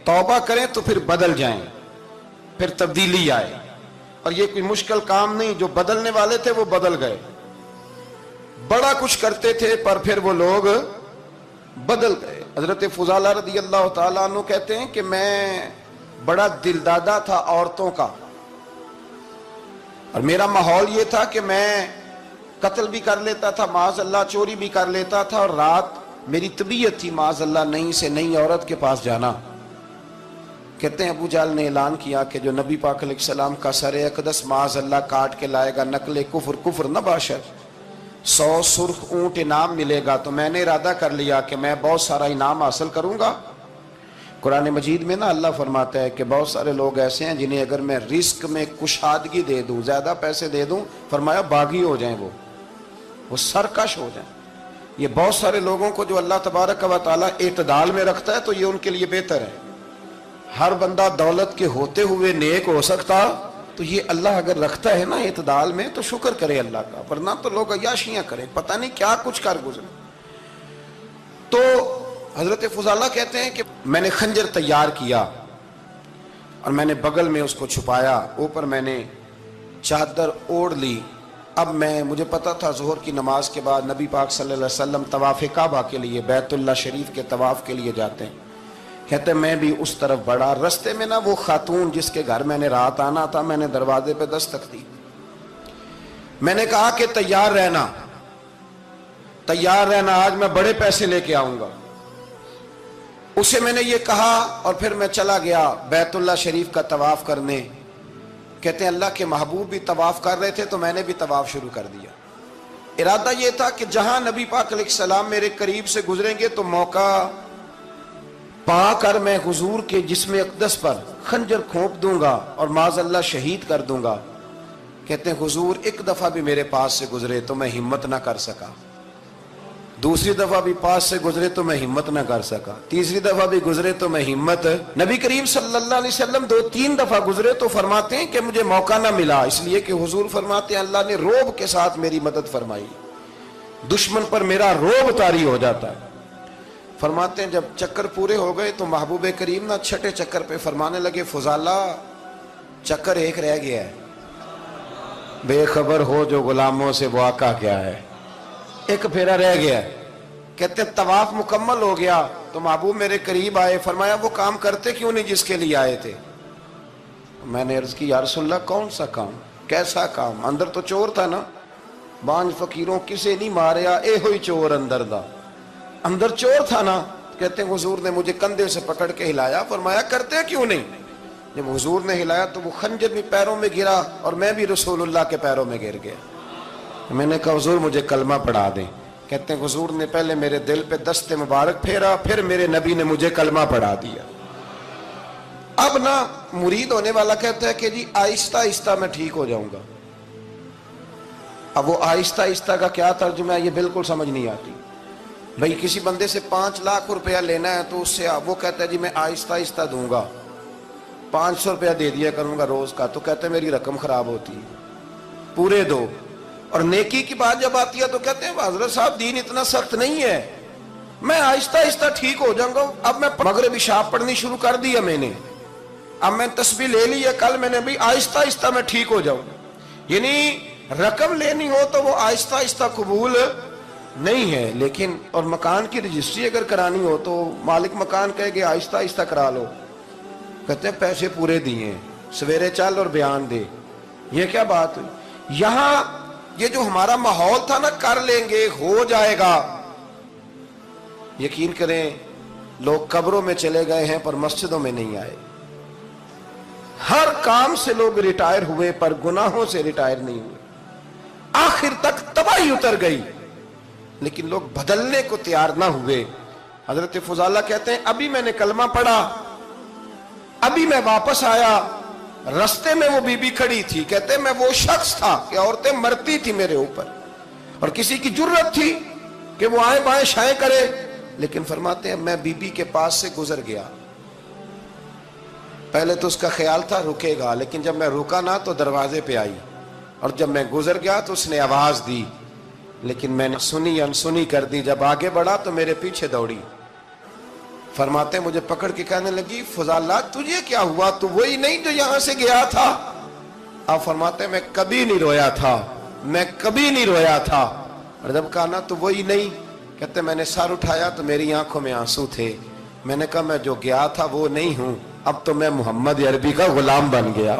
तौबा करें तो फिर बदल जाएं, फिर तब्दीली आए। और ये कोई मुश्किल काम नहीं, जो बदलने वाले थे वो बदल गए। बड़ा कुछ करते थे पर फिर वो लोग बदल गए। हजरत फुजाला रदी अल्लाह ताला अन्हु कहते हैं कि मैं बड़ा दिलदादा था औरतों का, और मेरा माहौल ये था कि मैं कत्ल भी कर लेता था, माज़अल्लाह चोरी भी कर लेता था, और रात मेरी तबीयत थी माज़अल्लाह नई से नई औरत के पास जाना। कहते हैं अबू जाल ने ऐलान किया कि जो नबी पाक अलैहिस्सलाम का सर अक़दस माज़अल्लाह काट के लाएगा, नकले कुफ्र कुफ्र न बाशर, 100 सुर्ख ऊंट इनाम मिलेगा। तो मैंने इरादा कर लिया कि मैं बहुत सारा इनाम हासिल करूंगा। कुरान मजीद में ना अल्लाह फरमाता है कि बहुत सारे लोग ऐसे हैं जिन्हें अगर मैं रिस्क में कुशादगी दे दूं, ज्यादा पैसे दे दूं, फरमाया बागी हो जाएं, वो सरकश हो जाएं। ये बहुत सारे लोगों को जो अल्लाह तबारक व तआला एतदाल में रखता है तो ये उनके लिए बेहतर है। हर बंदा दौलत के होते हुए नेक हो सकता, तो ये अल्लाह अगर रखता है ना एतदाल में तो शुक्र करे अल्लाह का, वरना तो लोग अय्याशियां करें, पता नहीं क्या कुछ कर गुजरे। तो हजरत फुजाला कहते हैं कि मैंने खंजर तैयार किया और मैंने बगल में उसको छुपाया, ऊपर मैंने चादर ओढ़ ली। अब मुझे पता था ज़ोहर की नमाज के बाद नबी पाक सल्लल्लाहु अलैहि वसल्लम तवाफ़ काबा के लिए, बैतुल्लाह शरीफ के तवाफ़ के लिए जाते हैं। कहते मैं भी उस तरफ बढ़ा। रस्ते में ना वो खातून जिसके घर मैंने रात आना था, मैंने दरवाजे पे दस्तक दी। मैंने कहा कि तैयार रहना, तैयार रहना, आज मैं बड़े पैसे लेके आऊंगा। उसे मैंने ये कहा और फिर मैं चला गया बैतुल्लाह शरीफ का तवाफ करने। कहते हैं अल्लाह के महबूब भी तवाफ कर रहे थे तो मैंने भी तवाफ शुरू कर दिया। इरादा ये था कि जहां नबी पाक अलैहिस्सलाम मेरे करीब से गुजरेंगे तो मौका पाकर मैं हुजूर के जिस्म अक़दस पर खंजर खोप दूंगा और माज़अल्लाह शहीद कर दूंगा। कहते हैं हुजूर एक दफा भी मेरे पास से गुजरे तो मैं हिम्मत ना कर सका, दूसरी दफा भी पास से गुजरे तो मैं हिम्मत ना कर सका, तीसरी दफा भी गुजरे तो मैं हिम्मत। नबी करीम सल्लल्लाहु अलैहि वसल्लम 2-3 दफा गुजरे तो फरमाते हैं कि मुझे मौका ना मिला, इसलिए कि हुजूर फरमाते हैं अल्लाह ने रोब के साथ मेरी मदद फरमाई, दुश्मन पर मेरा रोब तारी हो जाता है। फरमाते हैं जब चक्कर पूरे हो गए तो महबूब करीम ना छठे चक्कर पे फरमाने लगे फुजाला चक्कर एक रह गया है, बेखबर हो जो गुलामों से वो आका क्या है, एक फेरा रह गया है। कहते तवाफ मुकम्मल हो गया तो महबूब मेरे करीब आए, फरमाया वो काम करते क्यों नहीं जिसके लिए आए थे। मैंने अर्ज की या रसूलल्लाह कौन सा काम, कैसा काम? अंदर तो चोर था ना, बांझ फकीरों किसे नहीं मारिया, ए हुई चोर अंदर दा, अंदर चोर था ना। कहते हैं हुजूर ने मुझे कंधे से पकड़ के हिलाया, फरमाया करते क्यों नहीं। जब हुजूर ने हिलाया तो वो खंजर भी पैरों में गिरा और मैं भी रसूलुल्लाह के पैरों में गिर गया। मैंने कहा हुजूर मुझे कलमा पढ़ा दें। कहते हैं हुजूर ने पहले मेरे दिल पे दस्ते मुबारक फेरा, फिर मेरे नबी ने मुझे कलमा पढ़ा दिया। अब ना मुरीद होने वाला कहता है कि जी आहिस्ता आहिस्ता मैं ठीक हो जाऊंगा। अब वो आहिस्ता आहिस्ता का क्या तर्जुमा है ये बिल्कुल समझ नहीं आती। भाई किसी बंदे से 5 लाख रुपया लेना है तो उससे वो कहता है जी मैं आहिस्ता आहिस्ता दूंगा, 500 रुपया दे दिया करूंगा रोज का, तो कहते हैं मेरी रकम खराब होती है, पूरे दो। और नेकी की बात जब आती है तो कहते हैं हजरत साहब दीन इतना सख्त नहीं है, मैं आहिस्ता आहिस्ता ठीक हो जाऊंगा। अब मैं मगरिब इशा पढ़नी शुरू कर दी है मैंने, अब मैं तस्बीह ले ली है, कल मैंने भी आहिस्ता आहिस्ता मैं ठीक हो जाऊंगा। यानी रकम लेनी हो तो वो आहिस्ता आहिस्ता कबूल नहीं है। लेकिन और मकान की रजिस्ट्री अगर करानी हो तो मालिक मकान कहेगी आहिस्ता आहिस्ता करा लो, कहते हैं पैसे पूरे दिए, सवेरे चल और बयान दे। ये क्या बात हुई? यहां ये जो हमारा माहौल था ना, कर लेंगे हो जाएगा, यकीन करें लोग कब्रों में चले गए हैं पर मस्जिदों में नहीं आए। हर काम से लोग रिटायर हुए पर गुनाहों से रिटायर नहीं हुए, आखिर तक तबाही उतर गई, लेकिन लोग बदलने को तैयार ना हुए। हजरत फुजाला कहते हैं अभी मैंने कलमा पढ़ा, अभी मैं वापस आया, रास्ते में वो बीबी खड़ी थी। कहते हैं मैं वो शख्स था कि औरतें मरती थी मेरे ऊपर और किसी की जुर्रत थी कि वो आए बाएं शाएं करे, लेकिन फरमाते हैं मैं बीबी के पास से गुजर गया। पहले तो उसका ख्याल था रुकेगा, लेकिन जब मैं रुका ना तो दरवाजे पे आई, और जब मैं गुजर गया तो उसने आवाज दी, लेकिन मैंने सुनी अनसुनी कर दी। जब आगे बढ़ा तो मेरे पीछे दौड़ी। فرماتے ہیں مجھے پکڑ کے کہنے لگی فضالہ تجھے کیا ہوا، تو وہی نہیں جو یہاں سے گیا تھا؟ آپ فرماتے ہیں میں کبھی نہیں رویا تھا، میں کبھی نہیں رویا تھا۔ اور جب کہا نا تو وہی نہیں، کہتے میں نے سر اٹھایا تو میری آنکھوں میں آنسو تھے، میں نے کہا میں جو گیا تھا وہ نہیں ہوں، اب تو میں محمد عربی کا غلام بن گیا۔